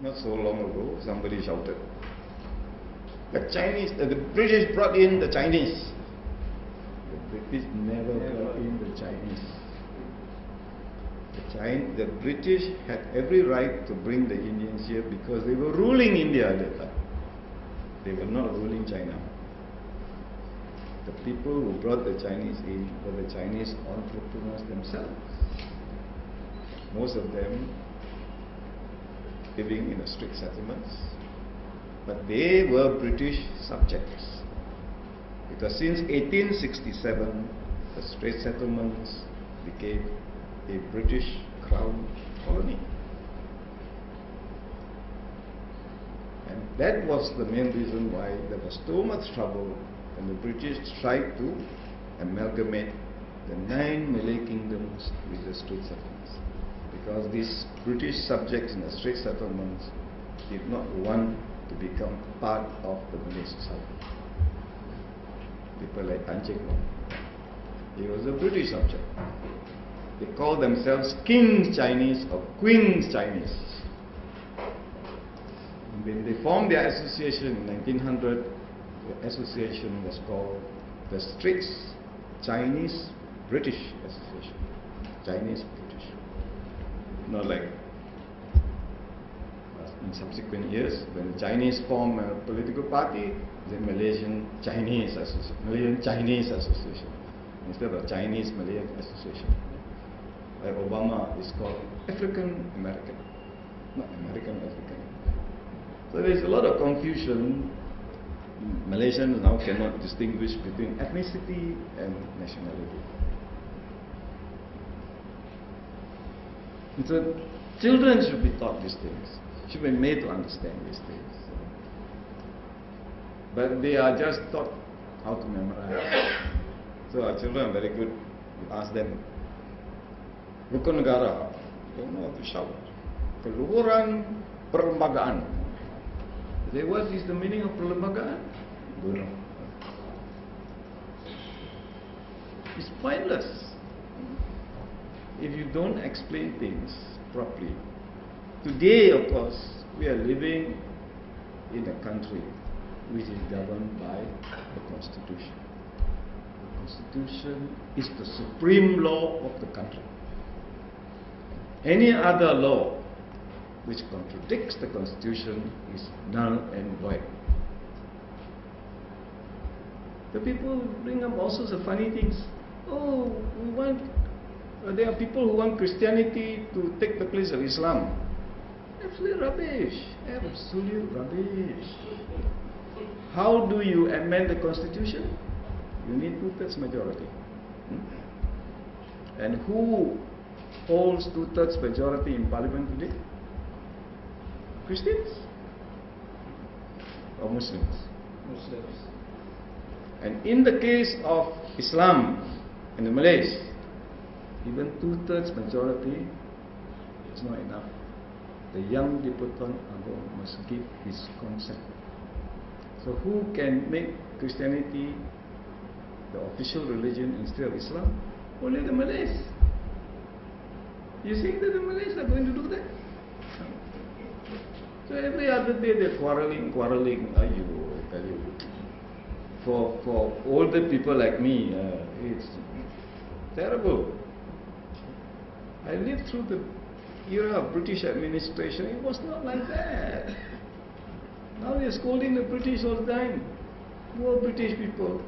Not so long ago, somebody shouted, the British brought in the Chinese. The British never brought in the Chinese. The British had every right to bring the Indians here because they were ruling India at that time. They were not ruling China. The people who brought the Chinese in were the Chinese entrepreneurs themselves. Most of them living in the strict settlements, but they were British subjects. Because since 1867, the Strait Settlements became a British Crown colony. And that was the main reason why there was so much trouble when the British tried to amalgamate the 9 Malay kingdoms with the Strait Settlements. Because these British subjects in the Strait Settlements did not want to become part of the Malay society. People like Anjing, he was a British subject. They called themselves King's Chinese or Queen's Chinese. When they formed their association in 1900, the association was called the Straits Chinese British Association. Chinese British. Not like in subsequent years, when the Chinese formed a political party, the Malaysian Chinese Association, Malayan Chinese Association, instead of Chinese Malayan Association. Like Obama is called African American, not American African. So there's a lot of confusion. Malaysians now cannot distinguish between ethnicity and nationality. And so children should be taught these things, should be made to understand these things. But they are just taught how to memorize. So our children are very good. You ask them, Rukun negara, they don't know how to shout. Keluhuran perlembagaan. They say, what is the meaning of perlembagaan? Don't know. It's pointless if you don't explain things properly. Today, of course, we are living in a country which is governed by the Constitution. The Constitution is the supreme law of the country. Any other law which contradicts the Constitution is null and void. The people bring up all sorts of funny things. Oh, there are people who want Christianity to take the place of Islam. Absolute rubbish. Absolute rubbish. How do you amend the Constitution? You need 2/3 majority. And who holds 2/3 majority in Parliament today? Christians or Muslims? Muslims. And in the case of Islam and the Malays, even 2/3 majority is not enough. The young Dipertuan Agong must give his consent. So who can make Christianity the official religion instead of Islam? Only the Malays. You think that the Malays are going to do that? So every other day they're quarreling. I tell you. For older people like me, it's terrible. I lived through the era of British administration. It was not like that. Now they're scolding the British all the time. Poor British people.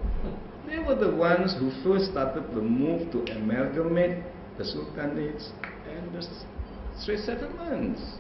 They were the ones who first started the move to amalgamate the Sultanates and the Strait Settlements.